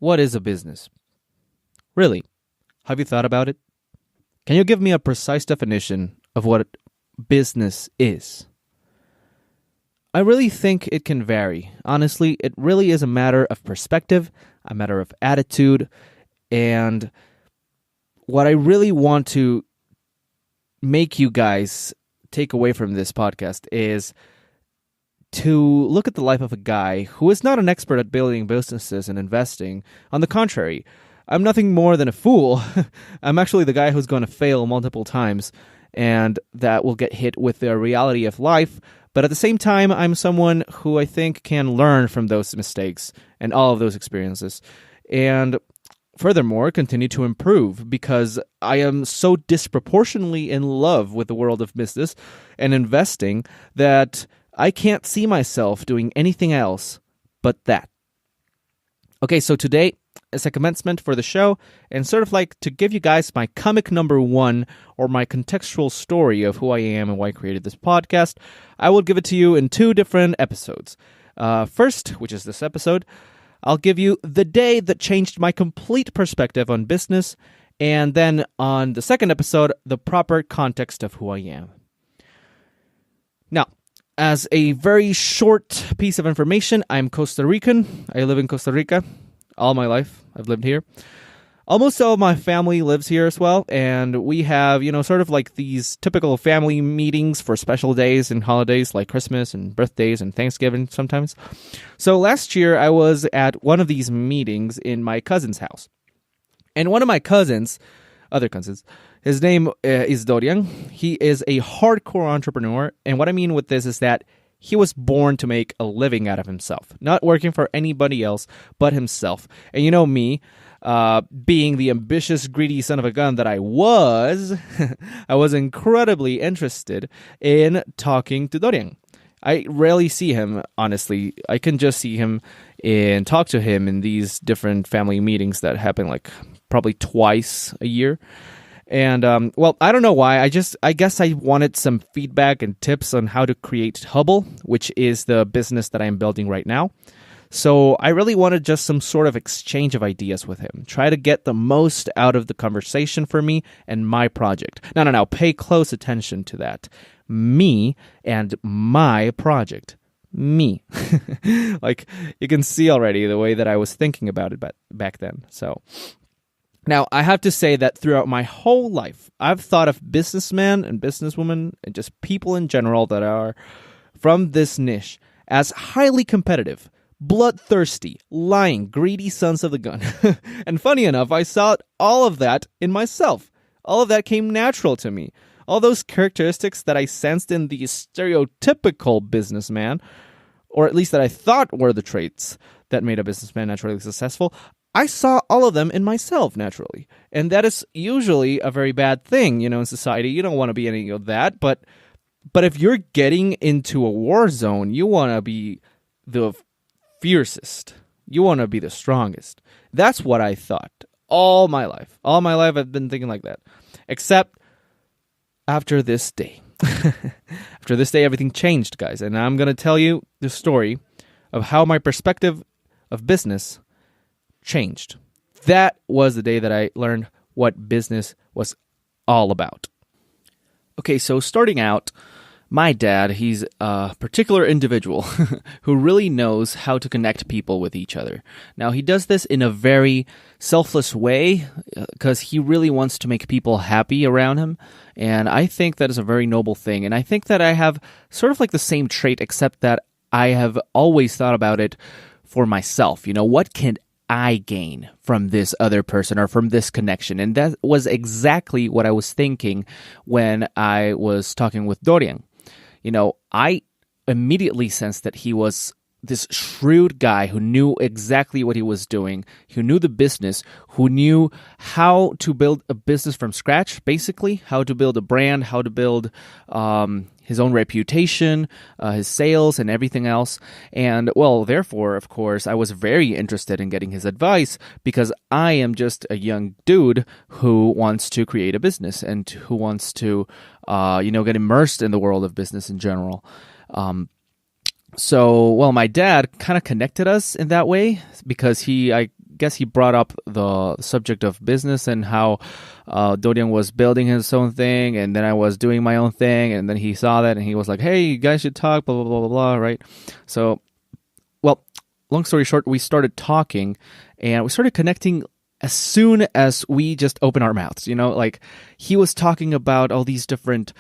what is a business? Really, have you thought about it? Can you give me a precise definition of what business is? I really think it can vary. Honestly, it really is a matter of perspective, a matter of attitude, and what I really want to make you guys take away from this podcast is to look at the life of a guy who is not an expert at building businesses and investing. On the contrary, I'm nothing more than a fool. I'm actually the guy who's going to fail multiple times, and that will get hit with the reality of life. But at the same time, I'm someone who I think can learn from those mistakes and all of those experiences. And furthermore, continue to improve because I am so disproportionately in love with the world of business and investing that I can't see myself doing anything else but that. Okay, so today, as a commencement for the show, and sort of like to give you guys my comic number one or my contextual story of who I am and why I created this podcast, I will give it to you in two different episodes. First, which is this episode, I'll give you the day that changed my complete perspective on business, and then on the second episode, the proper context of who I am. Now, as a very short piece of information, I'm Costa Rican. I live in Costa Rica all my life. I've lived here. Almost all of my family lives here as well, and we have, sort of like these typical family meetings for special days and holidays like Christmas and birthdays and Thanksgiving sometimes. So last year, I was at one of these meetings in my cousin's house. And one of my other cousins, his name is Dorian. He is a hardcore entrepreneur, and what I mean with this is that he was born to make a living out of himself, not working for anybody else but himself. And you know me, being the ambitious, greedy son of a gun that I was, I was incredibly interested in talking to Dorian. I rarely see him, honestly. I can just see him and talk to him in these different family meetings that happen like probably twice a year. And, I don't know why. I guess I wanted some feedback and tips on how to create Hubble, which is the business that I'm building right now. So I really wanted just some sort of exchange of ideas with him. Try to get the most out of the conversation for me and my project. No. Pay close attention to that. Me and my project. Me. Like, you can see already the way that I was thinking about it back then. So now, I have to say that throughout my whole life, I've thought of businessmen and businesswomen and just people in general that are from this niche as highly competitive, bloodthirsty, lying, greedy sons of the gun. And funny enough, I saw all of that in myself. All of that came natural to me. All those characteristics that I sensed in the stereotypical businessman, or at least that I thought were the traits that made a businessman naturally successful, I saw all of them in myself naturally. And that is usually a very bad thing, in society. You don't want to be any of that. But if you're getting into a war zone, you want to be the fiercest. You want to be the strongest. That's what I thought all my life. All my life I've been thinking like that. Except after this day. After this day, everything changed, guys. And I'm going to tell you the story of how my perspective of business changed. That was the day that I learned what business was all about. Okay, so starting out, my dad, he's a particular individual who really knows how to connect people with each other. Now, he does this in a very selfless way because he really wants to make people happy around him. And I think that is a very noble thing. And I think that I have sort of like the same trait, except that I have always thought about it for myself. What can I gain from this other person or from this connection? And that was exactly what I was thinking when I was talking with Dorian. I immediately sensed that he was this shrewd guy who knew exactly what he was doing, who knew the business, who knew how to build a business from scratch, basically, how to build a brand, how to build his own reputation, his sales, and everything else. And, therefore, of course, I was very interested in getting his advice because I am just a young dude who wants to create a business and who wants to, get immersed in the world of business in general. So, my dad kind of connected us in that way because I guess he brought up the subject of business and how Dorian was building his own thing, and then I was doing my own thing, and then he saw that and he was like, "Hey, you guys should talk." Blah blah blah blah blah. Right? So, well, long story short, we started talking, and we started connecting as soon as we just open our mouths. Like he was talking about all these different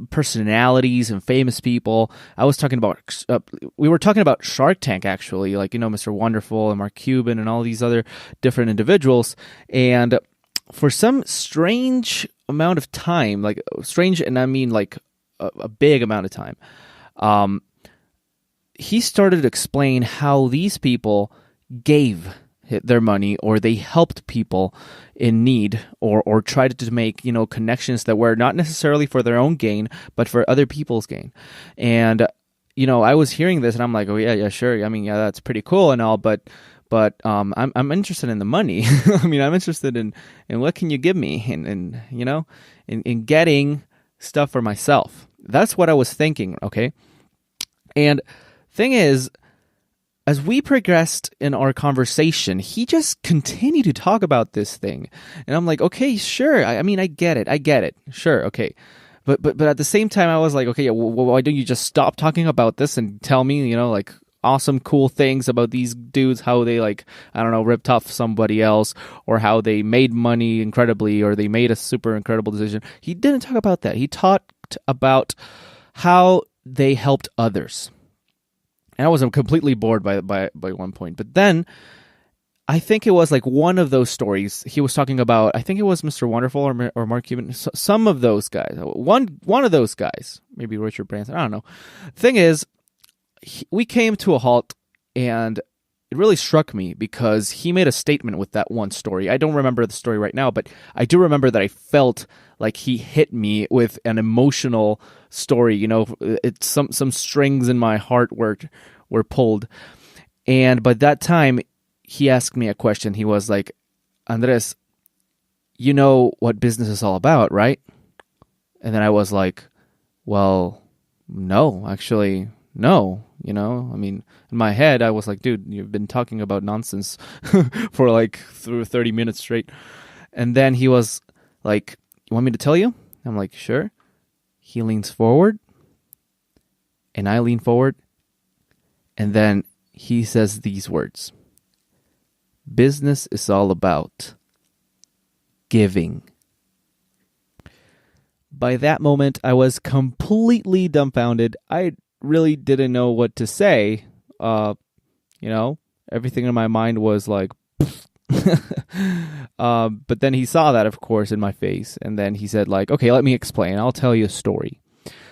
personalities and famous people. I was talking about we were talking about Shark Tank, actually, like Mr. Wonderful and Mark Cuban and all these other different individuals. And for some strange amount of time, like strange, and I mean like a big amount of time, he started to explain how these people gave their money, or they helped people in need, or tried to make connections that were not necessarily for their own gain, but for other people's gain. And I was hearing this, and I'm like, oh yeah, sure. I mean, yeah, that's pretty cool and all, but I'm interested in the money. I mean, I'm interested in what can you give me, and in getting stuff for myself. That's what I was thinking. Okay, and thing is, as we progressed in our conversation, he just continued to talk about this thing. And I'm like, okay, sure. I mean, I get it. Sure, okay. But at the same time, I was like, okay, why don't you just stop talking about this and tell me, like awesome, cool things about these dudes, how they ripped off somebody else, or how they made money incredibly, or they made a super incredible decision. He didn't talk about that. He talked about how they helped others. And I was completely bored by one point. But then I think it was like one of those stories he was talking about. I think it was Mr. Wonderful or Mark Cuban. Some of those guys. One of those guys. Maybe Richard Branson. I don't know. Thing is, we came to a halt, and it really struck me because he made a statement with that one story. I don't remember the story right now, but I do remember that I felt like he hit me with an emotional story. It's some strings in my heart were pulled. And by that time, he asked me a question. He was like, Andres, you know what business is all about, right? And then I was like, well, no, actually, no. I mean, in my head, I was like, dude, you've been talking about nonsense for like through 30 minutes straight. And then he was like, you want me to tell you? I'm like, sure. He leans forward, and I lean forward, and then he says these words: business is all about giving. By that moment, I was completely dumbfounded. I really didn't know what to say. Everything in my mind was like, but then he saw that, of course, in my face, and then he said, like, okay, let me explain. I'll tell you a story.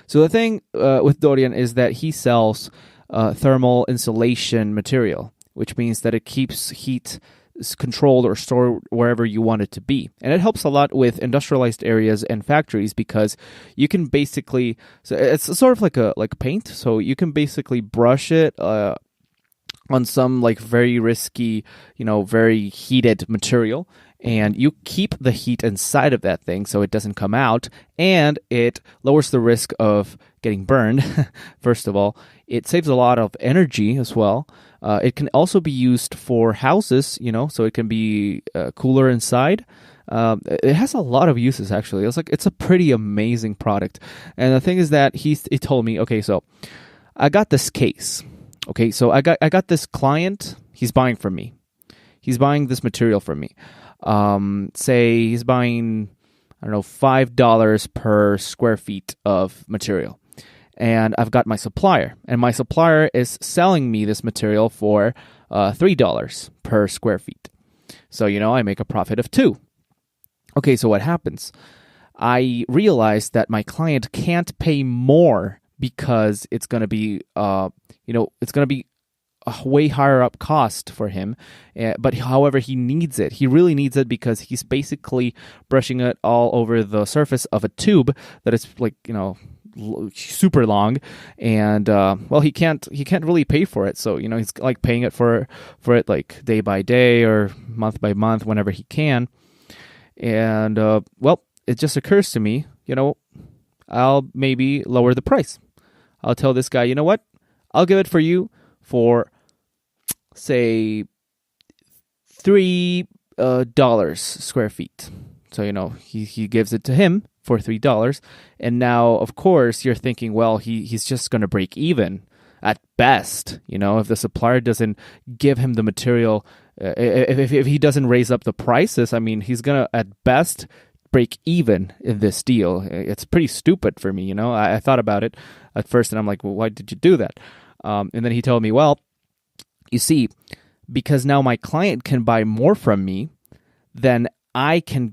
So the thing with Dorian is that he sells thermal insulation material, which means that it keeps heat controlled or stored wherever you want it to be. And it helps a lot with industrialized areas and factories because you can basically, so it's sort of like paint, so you can basically brush it on some like very risky, very heated material, and you keep the heat inside of that thing so it doesn't come out, and it lowers the risk of getting burned. First of all, it saves a lot of energy as well. It can also be used for houses, so it can be cooler inside. It has a lot of uses, actually. It's a pretty amazing product. And the thing is that he told me, okay, so I got this case. Okay, so I got this client. He's buying from me. He's buying this material from me. Say he's buying, I don't know, $5 per square feet of material. And I've got my supplier. And my supplier is selling me this material for $3 per square feet. So, I make a profit of $2. Okay, so what happens? I realized that my client can't pay more because it's going to be, it's going to be a way higher up cost for him. But however, he needs it. He really needs it because he's basically brushing it all over the surface of a tube that is like, super long, and he can't really pay for it, so he's like paying it for it like day by day or month by month whenever he can. And it just occurs to me, I'll maybe lower the price. I'll tell this guy, you know what, I'll give it for you for say $3 square feet. So, he gives it to him for $3. And now, of course, you're thinking, well, he's just going to break even at best. If the supplier doesn't give him the material, if he doesn't raise up the prices, he's going to, at best, break even in this deal. It's pretty stupid for me. I thought about it at first and I'm like, well, why did you do that? And then he told me, well, you see, because now my client can buy more from me, then I can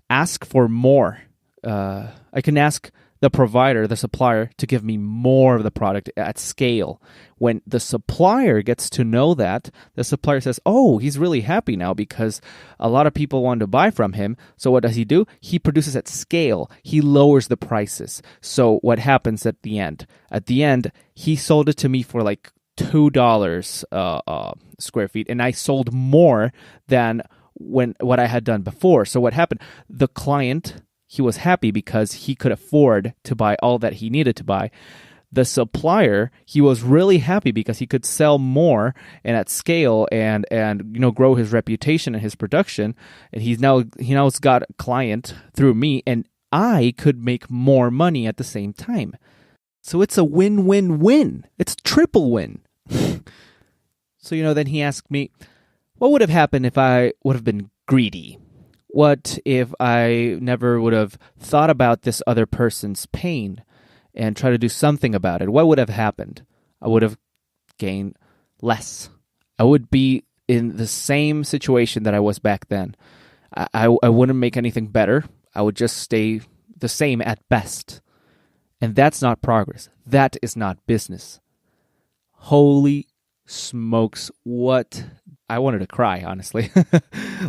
ask for more. I can ask the provider, the supplier, to give me more of the product at scale. When the supplier gets to know that, the supplier says, oh, he's really happy now because a lot of people want to buy from him. So what does he do? He produces at scale. He lowers the prices. So what happens at the end? At the end, he sold it to me for like $2 square feet, and I sold more than what I had done before. So what happened? The client, he was happy because he could afford to buy all that he needed to buy. The supplier, he was really happy because he could sell more and at scale and grow his reputation and his production. And he's now's got a client through me, and I could make more money at the same time. So it's a win-win-win. It's triple win. So, then he asked me, what would have happened if I would have been greedy? What if I never would have thought about this other person's pain and try to do something about it? What would have happened? I would have gained less. I would be in the same situation that I was back then. I wouldn't make anything better. I would just stay the same at best. And that's not progress. That is not business. Holy smokes, what? I wanted to cry, honestly.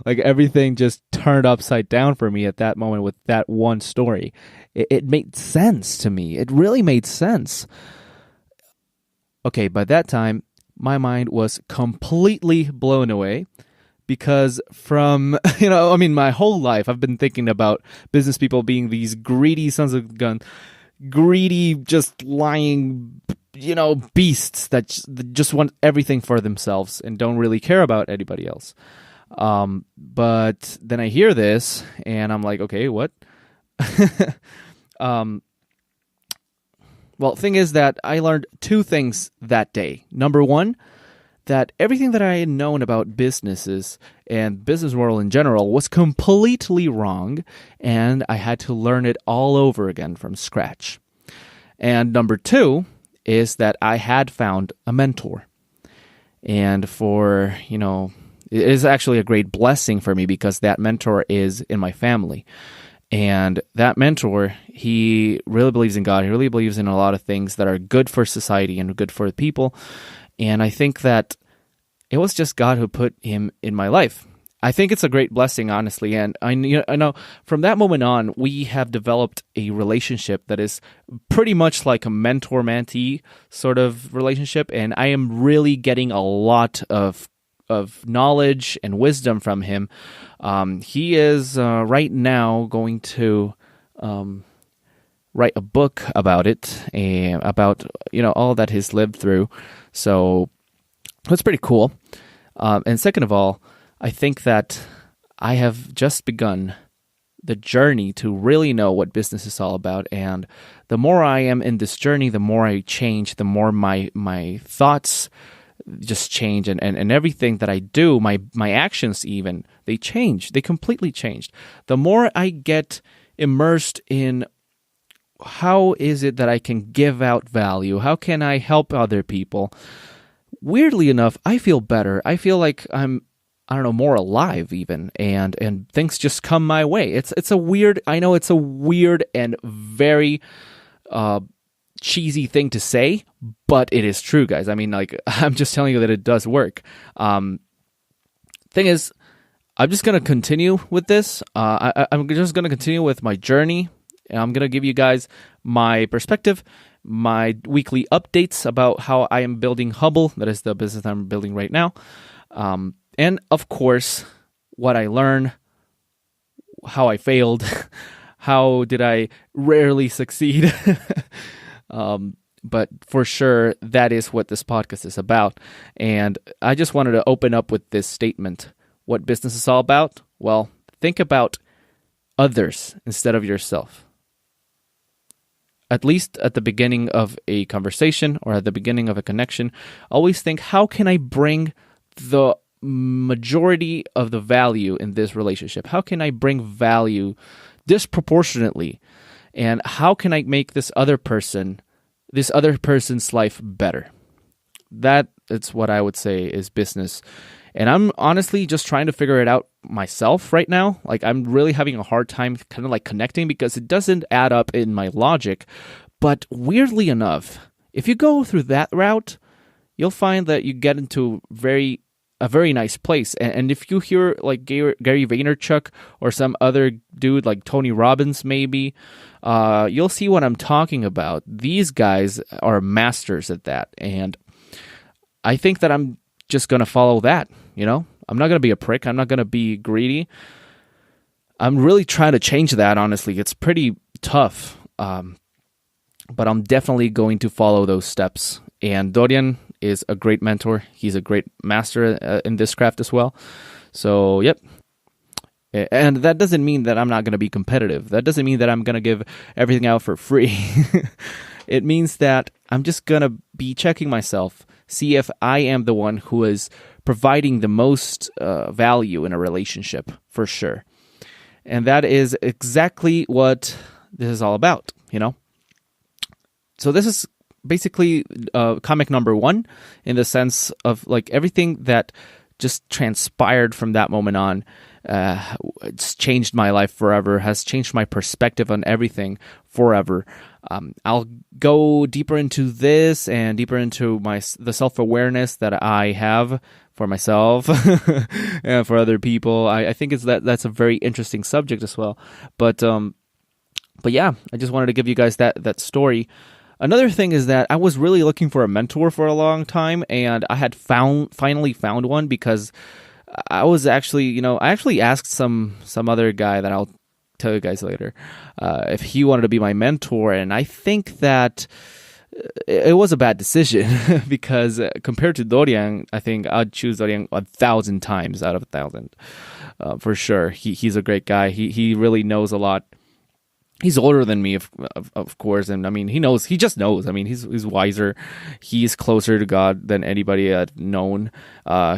Like everything just turned upside down for me at that moment with that one story. It made sense to me. It really made sense. Okay, by that time, my mind was completely blown away because from, my whole life, I've been thinking about business people being these greedy sons of gun, greedy, just lying, beasts that just want everything for themselves and don't really care about anybody else. But then I hear this and I'm like, okay, what? Well, thing is that I learned two things that day. Number one, that everything that I had known about businesses and business world in general was completely wrong, and I had to learn it all over again from scratch. And number two is that I had found a mentor. And it is actually a great blessing for me because that mentor is in my family. And that mentor, he really believes in God. He really believes in a lot of things that are good for society and good for the people. And I think that it was just God who put him in my life. I think it's a great blessing, honestly. And I know from that moment on, we have developed a relationship that is pretty much like a mentor-mentee sort of relationship. And I am really getting a lot of knowledge and wisdom from him. He is right now going to write a book about it, about all that he's lived through. So that's pretty cool. And second of all, I think that I have just begun the journey to really know what business is all about. And the more I am in this journey, the more I change, the more my thoughts just change, and everything that I do, my actions even, they change. They completely changed. The more I get immersed in how is it that I can give out value, how can I help other people, weirdly enough, I feel better. I feel like I'm, more alive even, and things just come my way. It's a weird, I know it's a weird and very cheesy thing to say, but it is true, guys. I'm just telling you that it does work. Thing is, I'm just going to continue with this. I'm just going to continue with my journey, and I'm going to give you guys my perspective, my weekly updates about how I am building Hubble, that is the business I'm building right now. And of course, what I learned, how I failed, how did I rarely succeed, but for sure, that is what this podcast is about. And I just wanted to open up with this statement. What business is all about? Well, think about others instead of yourself. At least at the beginning of a conversation or at the beginning of a connection, always think, how can I bring the majority of the value in this relationship? How can I bring value disproportionately? And how can I make this other person's life better? That is what I would say is business. And I'm honestly just trying to figure it out myself right now. Like, I'm really having a hard time kind of like connecting because it doesn't add up in my logic. But weirdly enough, if you go through that route, you'll find that you get into a very nice place. And if you hear like Gary Vaynerchuk or some other dude like Tony Robbins maybe, you'll see what I'm talking about. These guys are masters at that. And I think that I'm just going to follow that, you know? I'm not going to be a prick. I'm not going to be greedy. I'm really trying to change that, honestly. It's pretty tough. But I'm definitely going to follow those steps. And Dorian is a great mentor. He's a great master in this craft as well. So, yep. And that doesn't mean that I'm not going to be competitive. That doesn't mean that I'm going to give everything out for free. It means that I'm just going to be checking myself, see if I am the one who is providing the most value in a relationship, for sure. And that is exactly what this is all about, you know? So this is basically comic number 1 in the sense of like everything that just transpired from that moment on. It's changed my life forever, has changed my perspective on everything forever. I'll go deeper into this and deeper into the self-awareness that I have for myself and for other people. I think that's a very interesting subject as well. But yeah, I just wanted to give you guys that story. Another thing is that I was really looking for a mentor for a long time, and I had finally found one because I was actually, I actually asked some other guy that I'll tell you guys later if he wanted to be my mentor, and I think that it was a bad decision because compared to Dorian, I think I'd choose Dorian 1,000 times out of 1,000 for sure. He's a great guy. He really knows a lot. He's older than me, of course, and I mean, he just knows. I mean, he's wiser. He's closer to God than anybody I've known.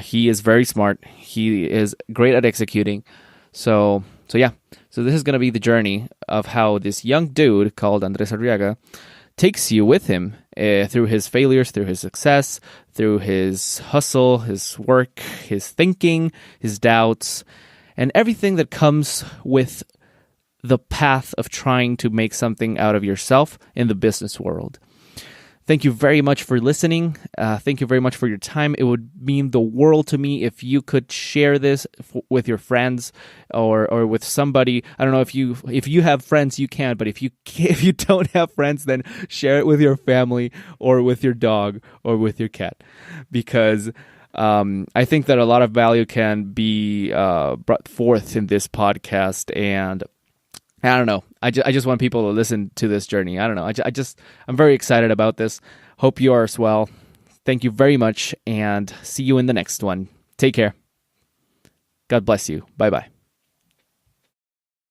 He is very smart. He is great at executing. So yeah. So this is going to be the journey of how this young dude called Andres Arriaga takes you with him through his failures, through his success, through his hustle, his work, his thinking, his doubts, and everything that comes with the path of trying to make something out of yourself in the business world. Thank you very much for listening. Thank you very much for your time. It would mean the world to me if you could share this with your friends or with somebody. I don't know if you have friends, you can, but if you don't have friends, then share it with your family or with your dog or with your cat, because I think that a lot of value can be brought forth in this podcast, and I don't know. I just want people to listen to this journey. I don't know. I'm very excited about this. Hope you are as well. Thank you very much, and see you in the next one. Take care. God bless you. Bye-bye.